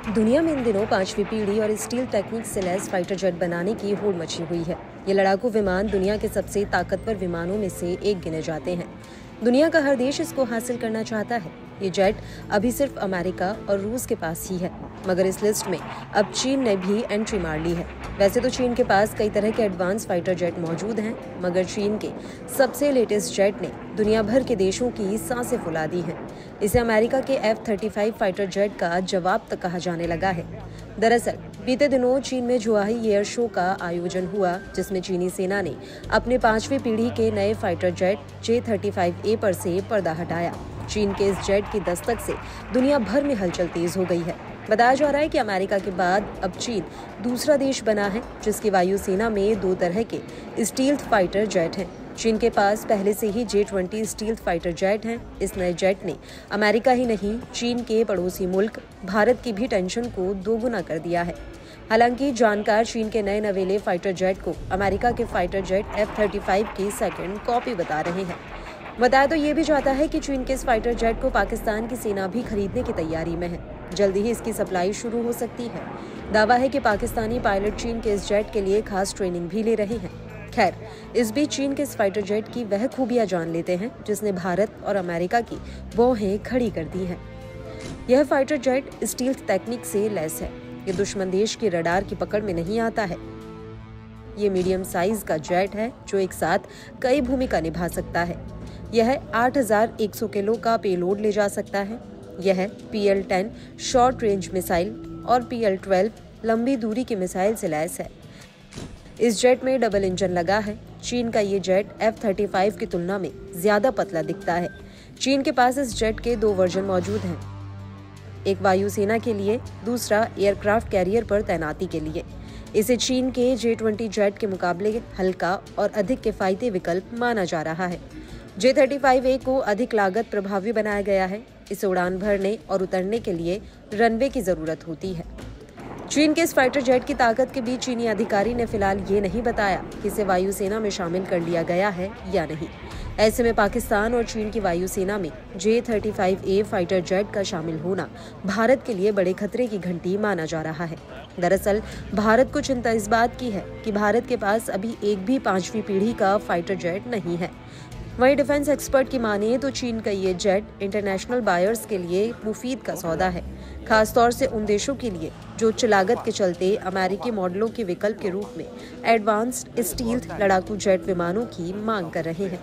दुनिया में इन दिनों 5वीं पीढ़ी और स्टील टेक्निक से लैस फाइटर जेट बनाने की होड़ मची हुई है। ये लड़ाकू विमान दुनिया के सबसे ताकतवर विमानों में से एक गिने जाते हैं। दुनिया का हर देश इसको हासिल करना चाहता है। ये जेट अभी सिर्फ अमेरिका और रूस के पास ही है, मगर इस लिस्ट में अब चीन ने भी एंट्री मार ली है। वैसे तो चीन के पास कई तरह के एडवांस फाइटर जेट मौजूद हैं, मगर चीन के सबसे लेटेस्ट जेट ने दुनिया भर के देशों की सांसें फुला दी हैं। इसे अमेरिका के F-35 फाइटर जेट का जवाब तक कहा जाने लगा है। दरअसल बीते दिनों चीन में जुआही एयर शो का आयोजन हुआ, जिसमें चीनी सेना ने अपने 5वीं पीढ़ी के नए फाइटर जेट J-35A पर से पर्दा हटाया। चीन के इस जेट की दस्तक से दुनिया भर में हलचल तेज हो गई है। बताया जा रहा है कि अमेरिका के बाद अब चीन दूसरा देश बना है जिसकी वायुसेना में 2 तरह के स्टील्थ फाइटर जेट हैं। चीन के पास पहले से ही J-20 स्टील्थ फाइटर जेट हैं। इस नए जेट ने अमेरिका ही नहीं, चीन के पड़ोसी मुल्क भारत की भी टेंशन को दोगुना कर दिया है। हालांकि जानकार चीन के नए नवेले फाइटर जेट को अमेरिका के फाइटर जेट F-35 की सेकंड कॉपी बता रहे हैं। बताया तो ये भी जाता है कि चीन के इस फाइटर जेट को पाकिस्तान की सेना भी खरीदने की तैयारी में है। जल्दी ही इसकी सप्लाई शुरू हो सकती है। दावा है कि पाकिस्तानी पायलट चीन के इस जेट के लिए खास ट्रेनिंग भी ले रहे हैं। खैर, इस बीच चीन के इस फाइटर जेट की वह खूबियां जान लेते हैं जिसने भारत और अमेरिका की भौहें खड़ी कर दी हैं। यह फाइटर जेट स्टील्थ टेक्निक से लैस है। ये दुश्मन देश की रडार की पकड़ में नहीं आता है। ये मीडियम साइज का जेट है जो एक साथ कई भूमिका निभा सकता है। यह 8100 किलो का पेलोड ले जा सकता है। यह PL-10 शॉर्ट रेंज मिसाइल और PL-12 लंबी दूरी की मिसाइल से लैस है। इस जेट में डबल इंजन लगा है। चीन का ये जेट F-35 की तुलना में ज्यादा पतला दिखता है। चीन के पास इस जेट के 2 वर्जन मौजूद हैं, एक वायुसेना के लिए, दूसरा एयरक्राफ्ट कैरियर पर तैनाती के लिए। इसे चीन के J-20 जेट के मुकाबले हल्का और अधिक किफायती विकल्प माना जा रहा है। J-35A को अधिक लागत प्रभावी बनाया गया है। इसे उड़ान भरने और उतरने के लिए रनवे की जरूरत होती है। चीन के इस फाइटर जेट की ताकत के बीच चीनी अधिकारी ने फिलहाल ये नहीं बताया कि इसे वायुसेना में शामिल कर लिया गया है या नहीं। ऐसे में पाकिस्तान और चीन की वायुसेना में J-35A फाइटर जेट का शामिल होना भारत के लिए बड़े खतरे की घंटी माना जा रहा है। दरअसल भारत को चिंता इस बात की है कि भारत के पास अभी एक भी 5वीं पीढ़ी का फाइटर जेट नहीं है। वहीं डिफेंस एक्सपर्ट की माने तो चीन का ये जेट इंटरनेशनल बायर्स के लिए मुफीद का सौदा है, खासतौर से उन देशों के लिए जो उच्च लागत के चलते अमेरिकी मॉडलों के विकल्प के रूप में एडवांस्ड स्टील्थ लड़ाकू जेट विमानों की मांग कर रहे हैं।